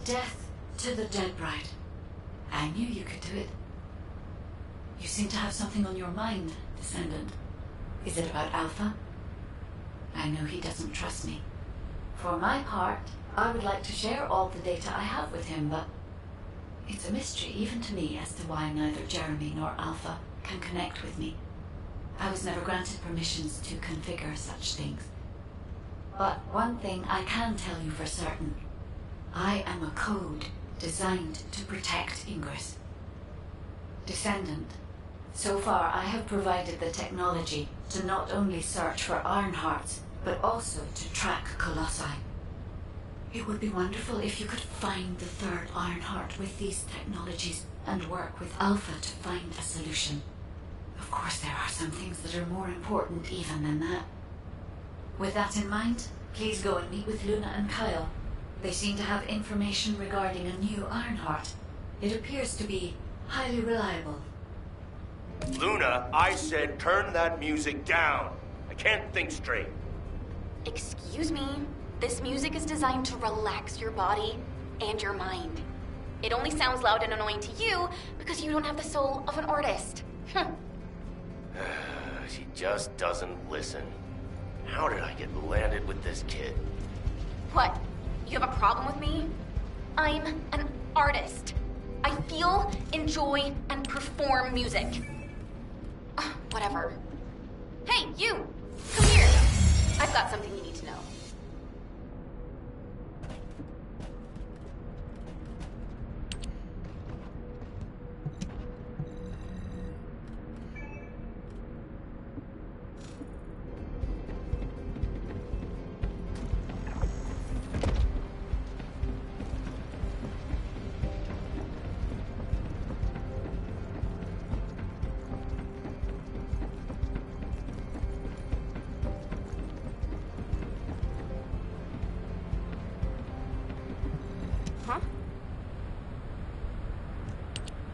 death to the dead bride. I knew you could do it. You seem to have something on your mind, Descendant. Is it about Alpha? I know he doesn't trust me. For my part, I would like to share all the data I have with him, but it's a mystery even to me as to why neither Jeremy nor Alpha can connect with me. I was never granted permissions to configure such things. But one thing I can tell you for certain. I am a code designed to protect Ingress. Descendant. So far, I have provided the technology to not only search for Ironhearts, but also to track Colossi. It would be wonderful if you could find the third Ironheart with these technologies and work with Alpha to find a solution. Of course, there are some things that are more important even than that. With that in mind, please go and meet with Luna and Kyle. They seem to have information regarding a new Ironheart. It appears to be highly reliable. Luna, I said turn that music down. I can't think straight. Excuse me. This music is designed to relax your body and your mind. It only sounds loud and annoying to you because you don't have the soul of an artist. She just doesn't listen. How did I get landed with this kid? What? You have a problem with me? I'm an artist. I feel, enjoy, and perform music. Whatever. Hey, you! Come here! I've got something you need to know.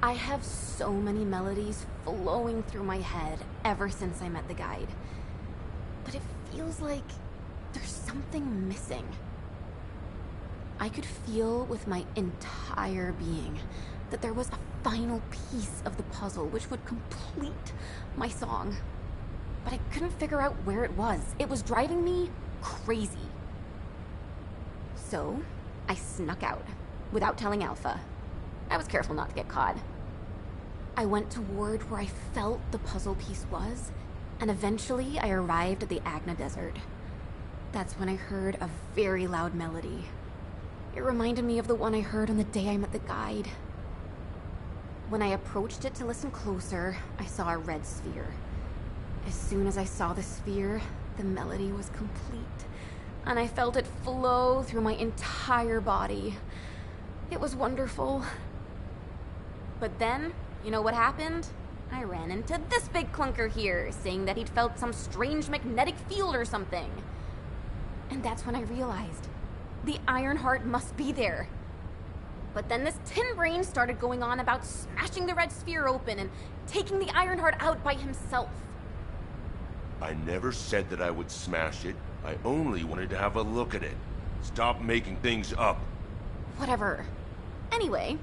I have so many melodies flowing through my head ever since I met the guide. But it feels like there's something missing. I could feel with my entire being that there was a final piece of the puzzle which would complete my song. But I couldn't figure out where it was. It was driving me crazy. So, I snuck out without telling Alpha. I was careful not to get caught. I went toward where I felt the puzzle piece was, and eventually I arrived at the Agna Desert. That's when I heard a very loud melody. It reminded me of the one I heard on the day I met the guide. When I approached it to listen closer, I saw a red sphere. As soon as I saw the sphere, the melody was complete, and I felt it flow through my entire body. It was wonderful. But then, you know what happened? I ran into this big clunker here, saying that he'd felt some strange magnetic field or something. And that's when I realized the Ironheart must be there. But then this tin brain started going on about smashing the red sphere open and taking the Ironheart out by himself. I never said that I would smash it. I only wanted to have a look at it. Stop making things up. Whatever. Anyway,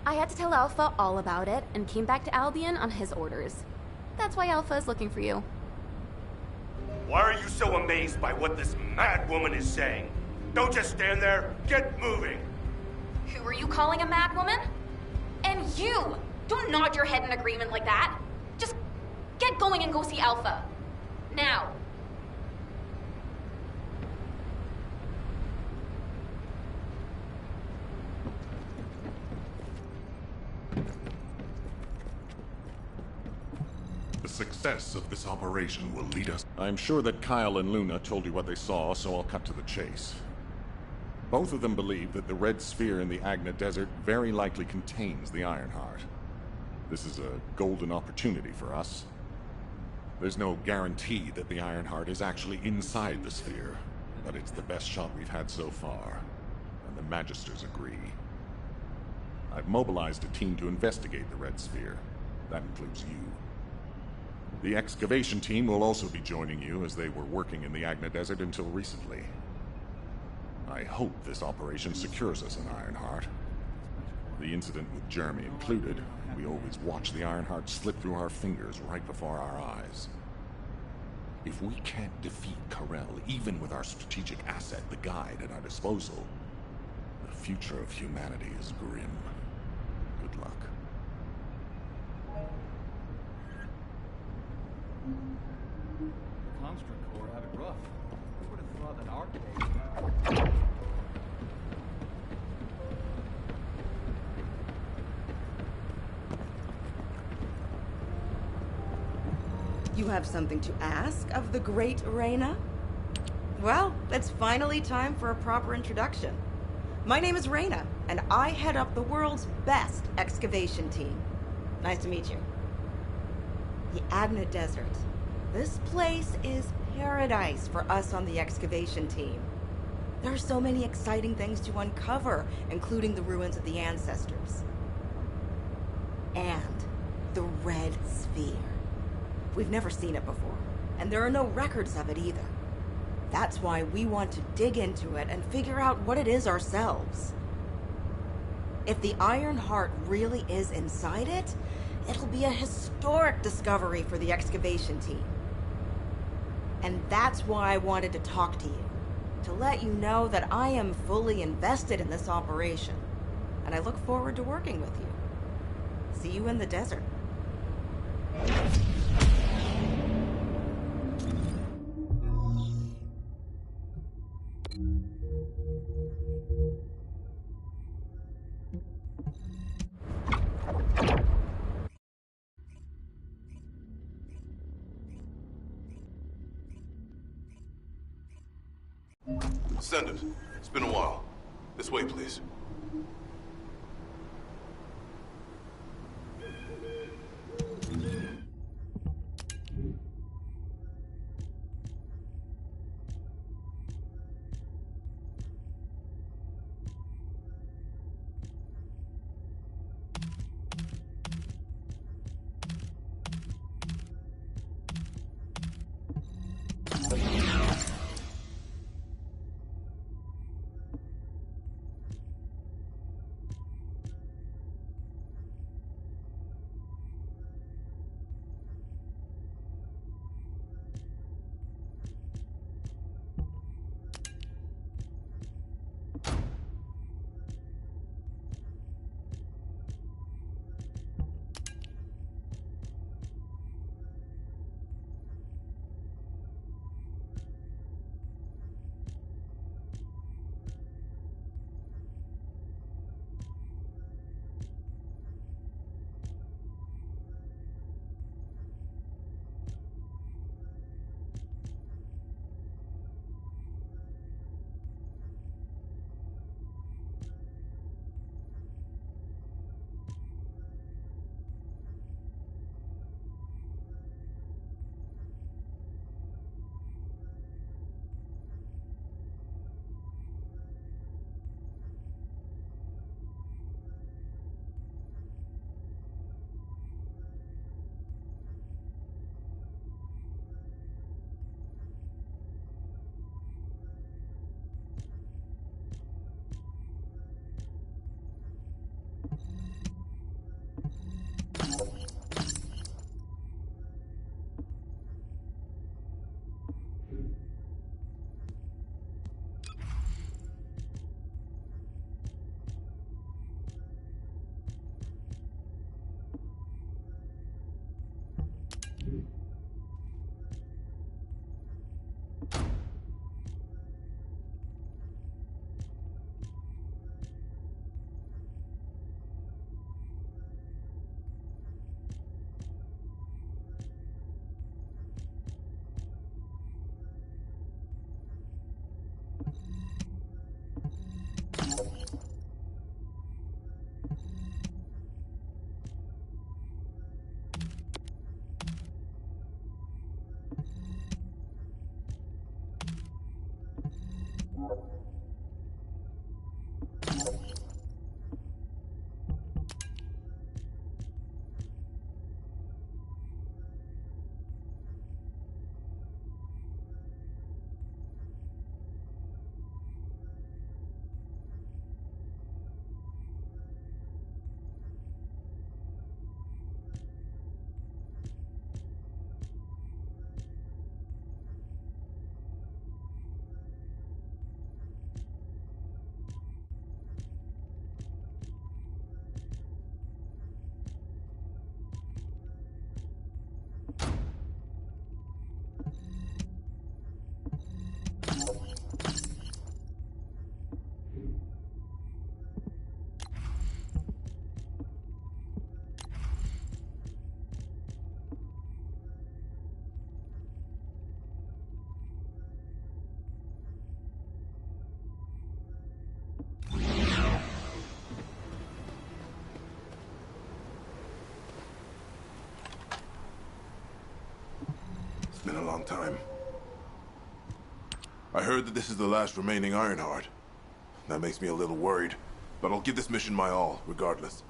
I had to tell Alpha all about it and came back to Albion on his orders. That's why Alpha is looking for you. Why are you so amazed by what this mad woman is saying? Don't just stand there. Get moving. Who are you calling a mad woman? And you! Don't nod your head in agreement like that. Just get going and go see Alpha. Now. The success of this operation will lead us. I'm sure that Kyle and Luna told you what they saw, so I'll cut to the chase. Both of them believe that the red sphere in the Agna Desert very likely contains the Ironheart. This is a golden opportunity for us. There's no guarantee that the Ironheart is actually inside the sphere, but it's the best shot we've had so far, and the Magisters agree. I've mobilized a team to investigate the red sphere. That includes you. The excavation team will also be joining you, as they were working in the Agna Desert until recently. I hope this operation secures us an Ironheart, The incident with Jeremy included, we always watch the Ironheart slip through our fingers right before our eyes. If we can't defeat Karel, even with our strategic asset, the Guide, at our disposal, the future of humanity is grim. Good luck. The Construct Corps have it rough. Who would have thought that our day... You have something to ask of the great Reyna? Well, it's finally time for a proper introduction. My name is Reyna, and I head up the world's best excavation team. Nice to meet you. The Agna Desert. This place is paradise for us on the excavation team. There are so many exciting things to uncover, including the ruins of the ancestors. And the Red Sphere. We've never seen it before, and there are no records of it either. That's why we want to dig into it and figure out what it is ourselves. If the Iron Heart really is inside it, it'll be a historic discovery for the excavation team. And that's why I wanted to talk to you, to let you know that I am fully invested in this operation, and I look forward to working with you. See you in the desert. Descendant, it's been a while. This way, please. long time. I heard that this is the last remaining Ironheart. That makes me a little worried, but I'll give this mission my all, regardless.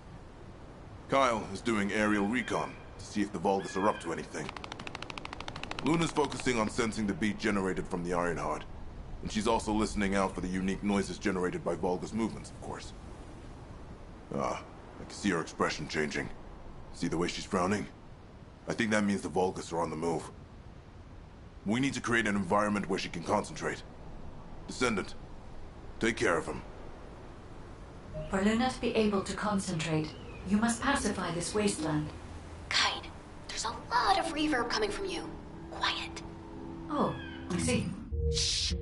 Kyle is doing aerial recon to see if the Vulgus are up to anything. Luna's focusing on sensing the beat generated from the Ironheart, and she's also listening out for the unique noises generated by Vulgus movements, of course. I can see her expression changing. See the way she's frowning? I think that means the Vulgus are on the move. We need to create an environment where she can concentrate. Descendant, take care of him. For Luna to be able to concentrate, you must pacify this wasteland. Kite, there's a lot of reverb coming from you. Quiet. Oh, I see. Shh.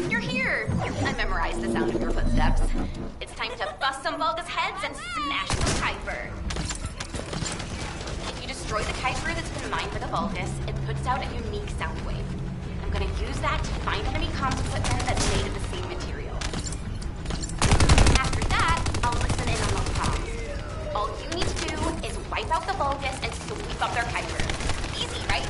You're here! I memorized the sound of your footsteps. It's time to bust some Vulgus heads and smash some Kuiper. If you destroy the Kuiper that's been mined for the Vulgus, it puts out a unique sound wave. I'm gonna use that to find enemy comms equipment that's made of the same material. After that, I'll listen in on those comms. All you need to do is wipe out the Vulgus and sweep up their Kuiper. Easy, right?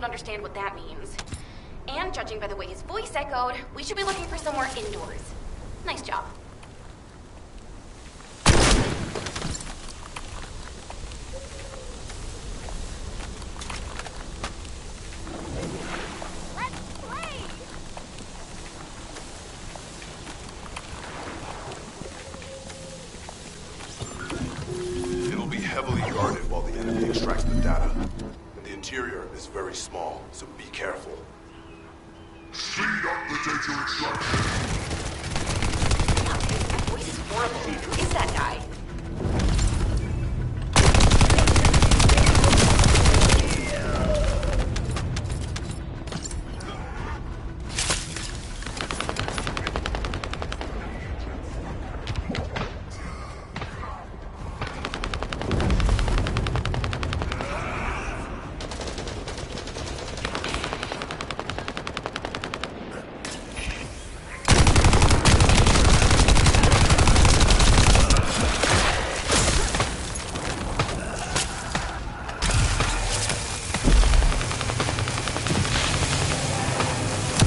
understand what that means. And judging by the way his voice echoed, we should be looking for somewhere indoors. Nice job. It'll be heavily guarded while the enemy extracts the data. And the interior is very small, so be careful. Speed up the data extraction. That voice is horrible. Who is that guy?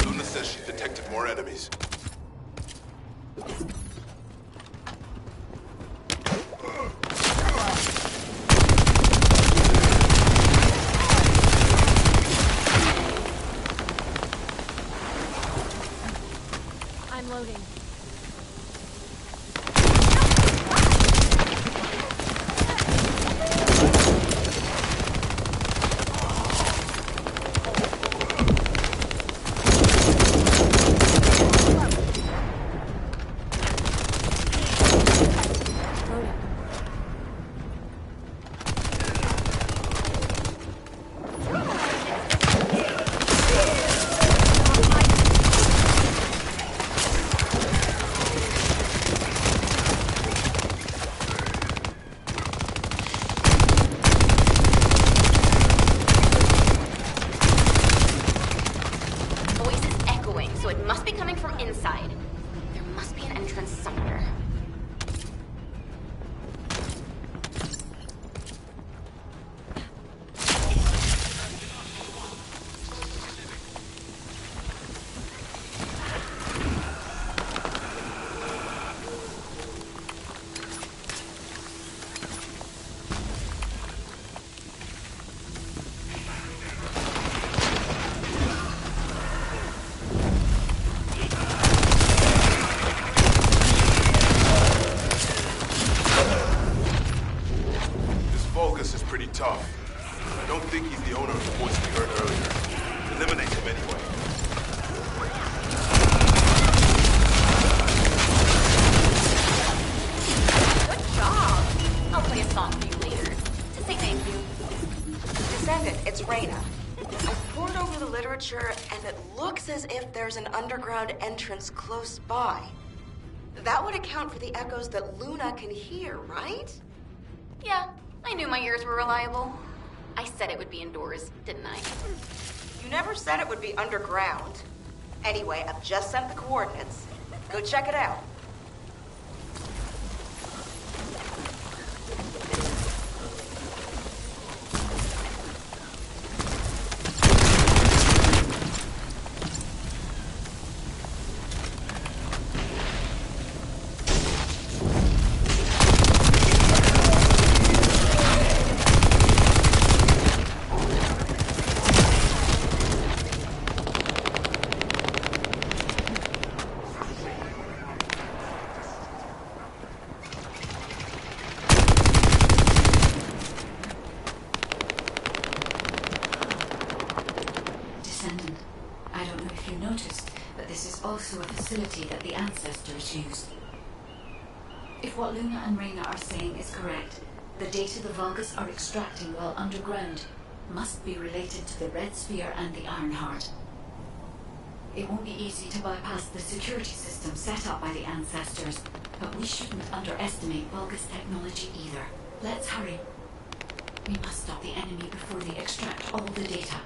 Luna says she detected more enemies. I'm loading. Voice is echoing, so it must be coming from inside. There must be an entrance somewhere. This Vulgus is pretty tough. I don't think he's the owner of the voice we heard earlier. Eliminate him anyway. Good job. I'll play a song for you later. To say thank you. Descendant, it's Reyna. I've pored over the literature, and it looks as if there's an underground entrance close by. That would account for the echoes that Luna can hear, right? Yeah, I knew my ears were reliable. I said it would be indoors, didn't I? You never said it would be underground. Anyway, I've just sent the coordinates. Go check it out. Descendant, I don't know if you noticed, but this is also a facility that the ancestors used. If what Luna and Reyna are saying is correct, the data the Vulgus are extracting while underground must be related to the Red Sphere and the Ironheart. It won't be easy to bypass the security system set up by the ancestors, but we shouldn't underestimate Vulgus technology either. Let's hurry. We must stop the enemy before they extract all the data.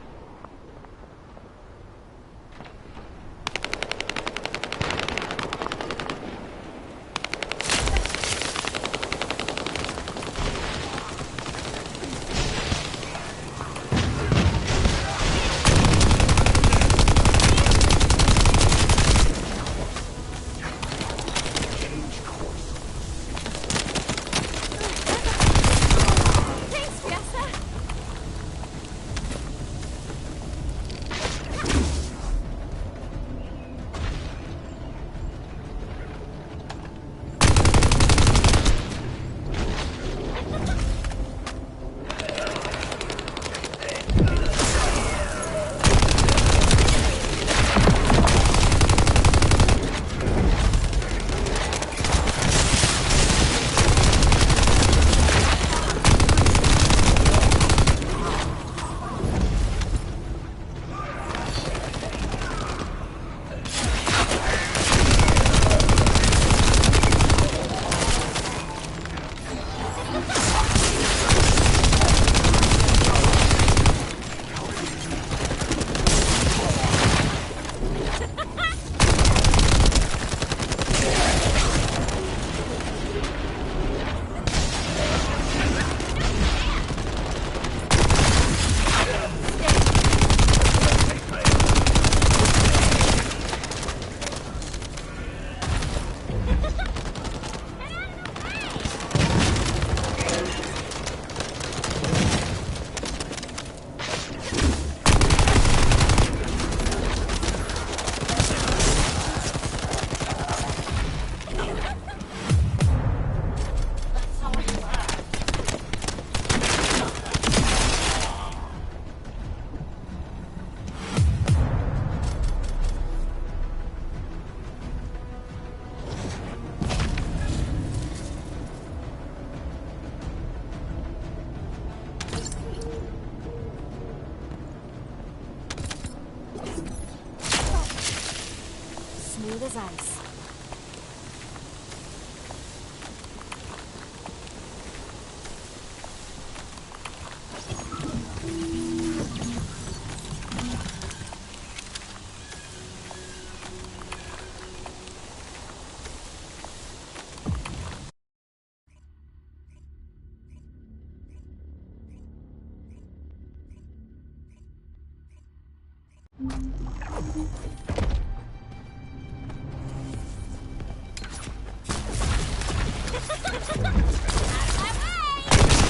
as ice.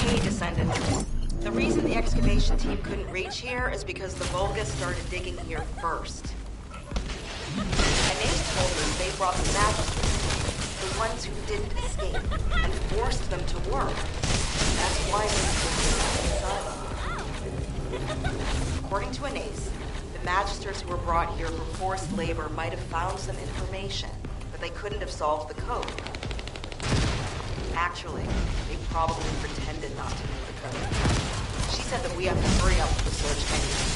Hey, Descendant. The reason the excavation team couldn't reach here is because the Vulgus started digging here first. And Ace told us they brought the magistrates, the ones who didn't escape, and forced them to work. That's why they were According to Anase, the magistrates who were brought here for forced labor might have found some information, but they couldn't have solved the code. Actually, they probably pretended not to know the code. She said that we have to hurry up with the search anyway.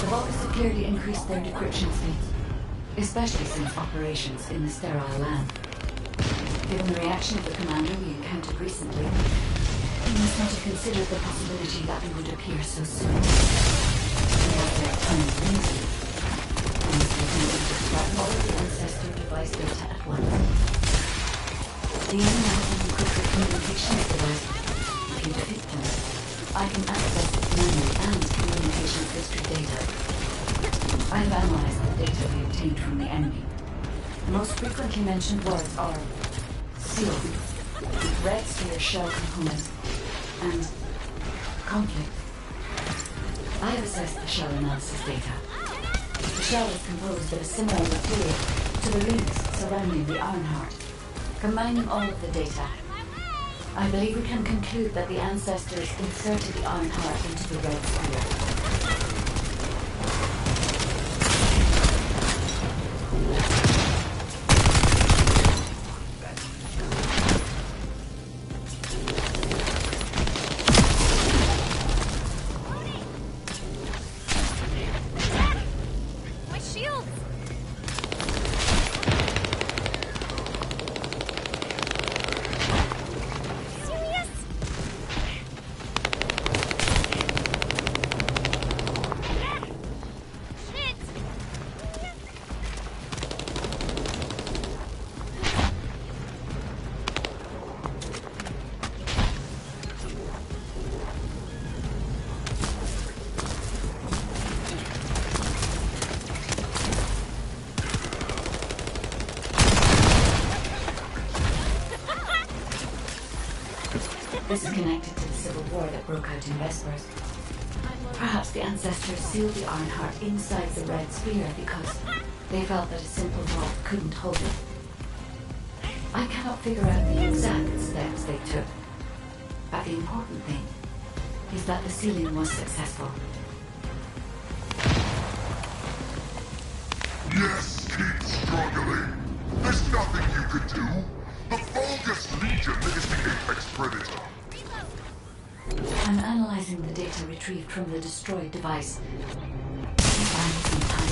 The Vulgus appear to increase their decryption speeds, especially since operations in the sterile land. Given the reaction of the commander we encountered recently, we must not have considered the possibility that we would appear so soon. We have their time limited. We must be able to extract all of the ancestor device data at once. The only encrypted communications device, if you defeat them, I can access its memory and communications history data. I have analyzed the data we obtained from the enemy. The most frequently mentioned words are seal, red sphere shell component, and conflict. I have assessed the shell analysis data. The shell is composed of a similar material to the rings surrounding the Ironheart. Combining all of the data, I believe we can conclude that the ancestors inserted the Ironheart into the red sphere. This is connected to the civil war that broke out in Vespers. Perhaps the ancestors sealed the Ironheart inside the red sphere because they felt that a simple vault couldn't hold it. I cannot figure out the exact steps they took, but the important thing is that the sealing was successful. Yes, keep struggling. There's nothing you could do. The Vulgus Legion is the apex predator. I'm analyzing the data retrieved from the destroyed device. Buy me some time.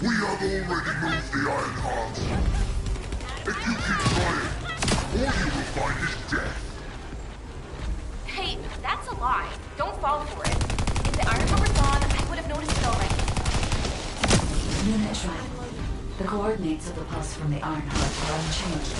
We have already moved the Ironheart. If you keep trying, all you will find is death. That's a lie. Don't fall for it. If the iron heart was gone, I would have noticed it already. Luna is right. The coordinates of the pulse from the Iron Heart are unchanged.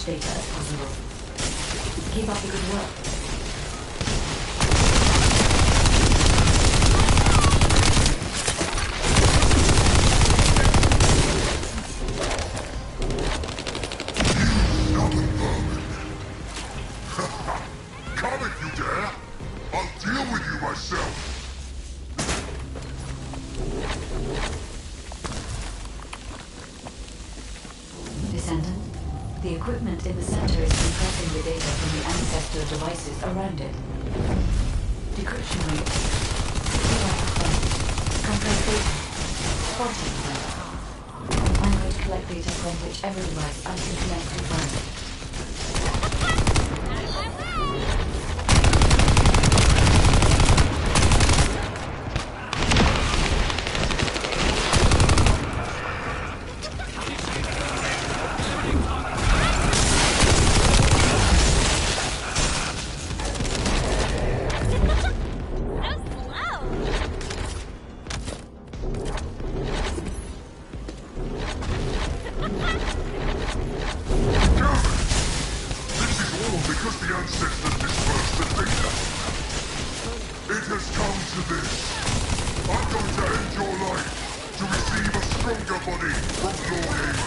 Data as possible. Keep up the good work. Come if you dare! I'll deal with you myself! Descendant, the equipment in the center is compressing the data from the ancestor devices around it. Decryption rate 0%. Compressed data 40%. I'm going to collect data from whichever device I can connect to first. Because the ancestors dispersed the data. It has come to this. I'm going to end your life to receive a stronger body from Lord Aemon.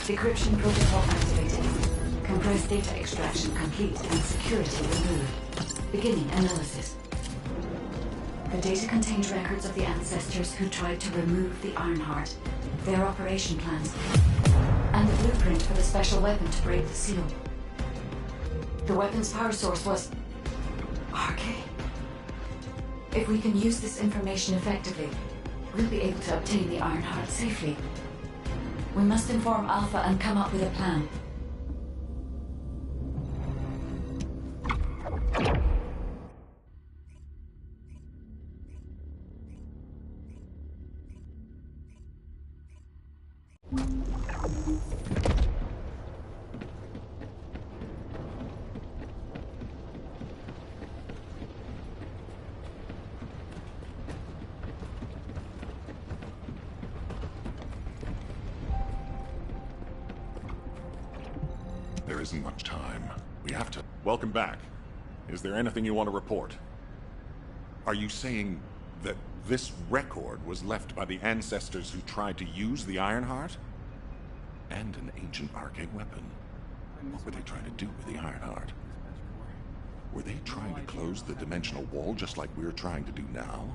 Decryption protocol activated. Compressed data extraction complete and security removed. Beginning analysis. The data contained records of the ancestors who tried to remove the Ironheart, their operation plans, and the blueprint for the special weapon to break the seal. The weapon's power source was arcane. If we can use this information effectively, we'll be able to obtain the Ironheart safely. We must inform Alpha and come up with a plan. isn't much time. We have to... Welcome back. Is there anything you want to report? Are you saying that this record was left by the ancestors who tried to use the Ironheart? And an ancient arcane weapon. What were they trying to do with the Ironheart? Were they trying to close the dimensional wall just like we're trying to do now?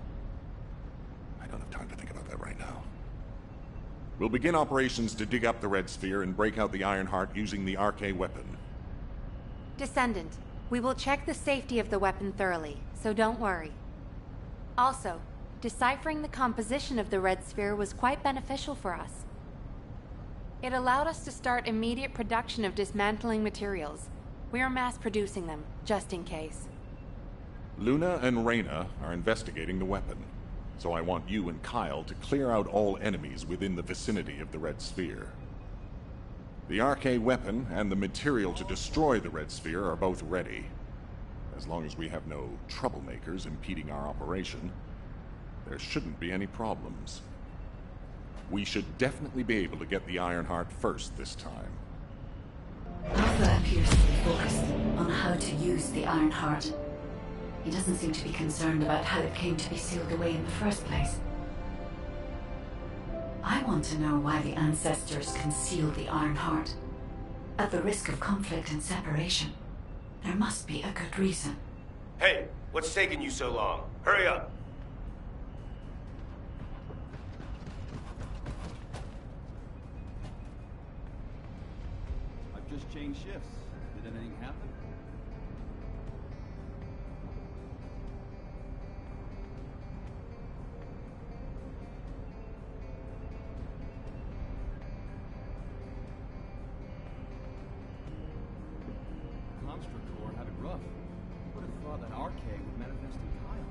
I don't have time to think about that right now. We'll begin operations to dig up the Red Sphere and break out the Ironheart using the arcane weapon. Descendant, we will check the safety of the weapon thoroughly, so don't worry. Also, deciphering the composition of the Red Sphere was quite beneficial for us. It allowed us to start immediate production of dismantling materials. We are mass producing them, just in case. Luna and Reyna are investigating the weapon, so I want you and Kyle to clear out all enemies within the vicinity of the Red Sphere. The arcane weapon and the material to destroy the Red Sphere are both ready. As long as we have no troublemakers impeding our operation, there shouldn't be any problems. We should definitely be able to get the Ironheart first this time. Alpha appears to be focused on how to use the Ironheart. He doesn't seem to be concerned about how it came to be sealed away in the first place. I want to know why the ancestors concealed the Ironheart. At the risk of conflict and separation, there must be a good reason. Hey, what's taking you so long? Hurry up! I've just changed shifts. Did anything happen? Constructor had it rough. Who would have thought an arcade would manifest in Kyle?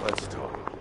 Let's talk.